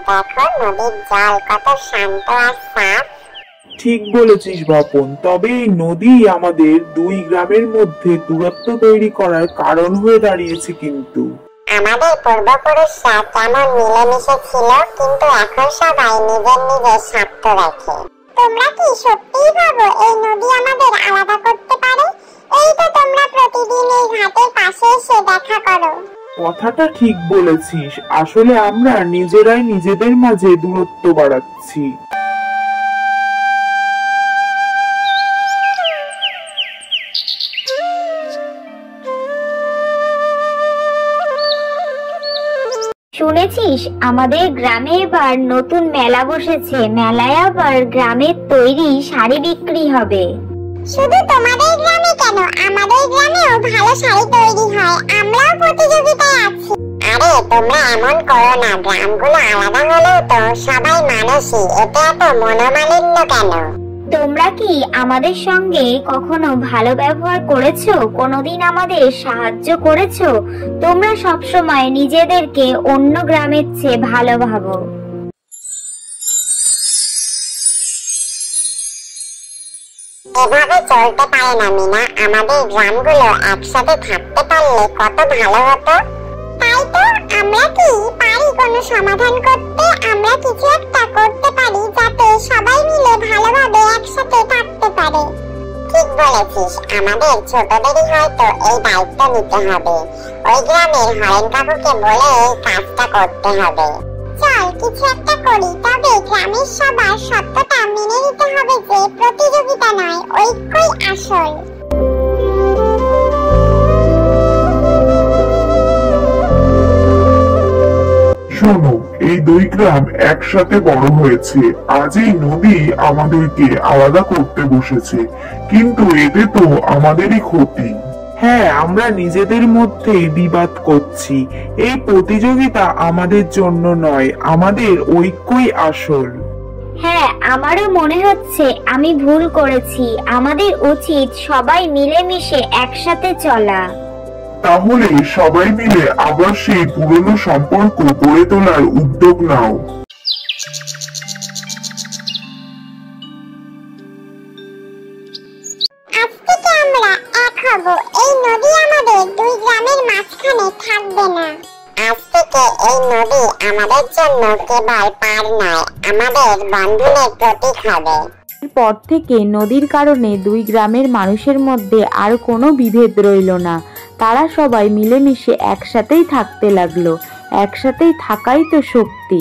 দেখো নদীর জল কত শান্ত আর সাফ। ঠিক বলেছিস বাপন, তবে এই নদী আমাদের দুই গ্রামের মধ্যে দূরত্ব তৈরি করার কারণ হয়ে দাঁড়িয়েছে। কিন্তু আমাদের পূর্বপুরুষরা কেমন মিলেমিশে ছিল, কিন্তু এখন সবাই নিজের নিজের স্বার্থ রাখে। তোমরা কি সত্যিই ভাবো এই নদী আমাদের আলাদা করতে পারে? এই তো তোমরা প্রতিদিন এই ঘাটের পাশে এসে দেখা করো। কথাটা ঠিক বলেছিস, আসলে আমরা নিজেরাই নিজেদের মাঝে দূরত্ব বাড়াচ্ছি। শুনেছিস আমাদের গ্রামে এবার নতুন মেলা বসেছে। মেলায় আবার গ্রামের তৈরি শাড়ি বিক্রি হবে। শুধু তোমাদের গ্রামে কেন, আমাদের গ্রামেও ভালো শাড়ি তৈরি হয়, আমরাও প্রতিযোগিতায় আছি। আরে তোমরা এমন করো না, গ্রামগুলো আলাদা হলেও তো সবাই মানুষই, এতে এত মনোমালিন্য কেন? তোমরা কি আমাদের সঙ্গে কখনো ভালো ব্যবহার করেছো? কোনোদিন আমাদের সাহায্য করেছো? তোমরা সবসময় নিজেদেরকে অন্য গ্রামের চেয়ে ভালো ভাবো। এভাবে চলতে পারে না মিনা, আমাদের গ্রামগুলো একসাথে থাকতে পারলে কত ভালো হতো। তাই তো, আমরা কি পারি কোনো সমাধান করতে? আমরা কিছু একটা করতে পারি যাতে সবাই মিলে ভালোভাবে একসাথে থাকতে পারে। ঠিক বলেছিস, আমাদের ছোটদেরই হয়তো এই দায়িত্ব নিতে হবে। ওই গ্রামের হরেন কাকুকে বলে এই কাজটা করতে হবে। চল কিছু একটা করি, তবে গ্রামের সবার সত্যটা মেনে নিতে হবে যে প্রতিযোগিতা নয়, ঐক্যই আসল। শোনো, এই দুই গ্রাম একসাথে বড় হয়েছে, আজ এই নদী আমাদেরকে আলাদা করতে বসেছে, কিন্তু এতে তো আমাদেরই ক্ষতি। হ্যাঁ, আমরা নিজেদের মধ্যে বিবাদ করছি। এই প্রতিযোগিতা আমাদের জন্য নয়, আমাদের ঐক্যই আসল। হ্যাঁ, আমারও মনে হচ্ছে আমি ভুল করেছি। আমাদের উচিত সবাই মিলেমিশে একসাথে চলা। তাহলে সবাই মিলে আবার সেই পুরনো সম্পর্ক গড়ে তোলার উদ্যোগ নাও। আজ থেকে আমরা এক হব, এই নদী আমাদের দুই গ্রামের মাঝখানে থাকবে না। আজ থেকে এই নদী আমাদের জন্য কেবল পার নয়, আমাদের বন্ধনের প্রতীক হবে। পর থেকে নদীর কারণে দুই গ্রামের মানুষের মধ্যে আর কোনো বিভেদ রইল না। তারা সবাই মিলেমিশে একসাথেই থাকতে লাগলো। একসাথেই থাকাই তো শক্তি।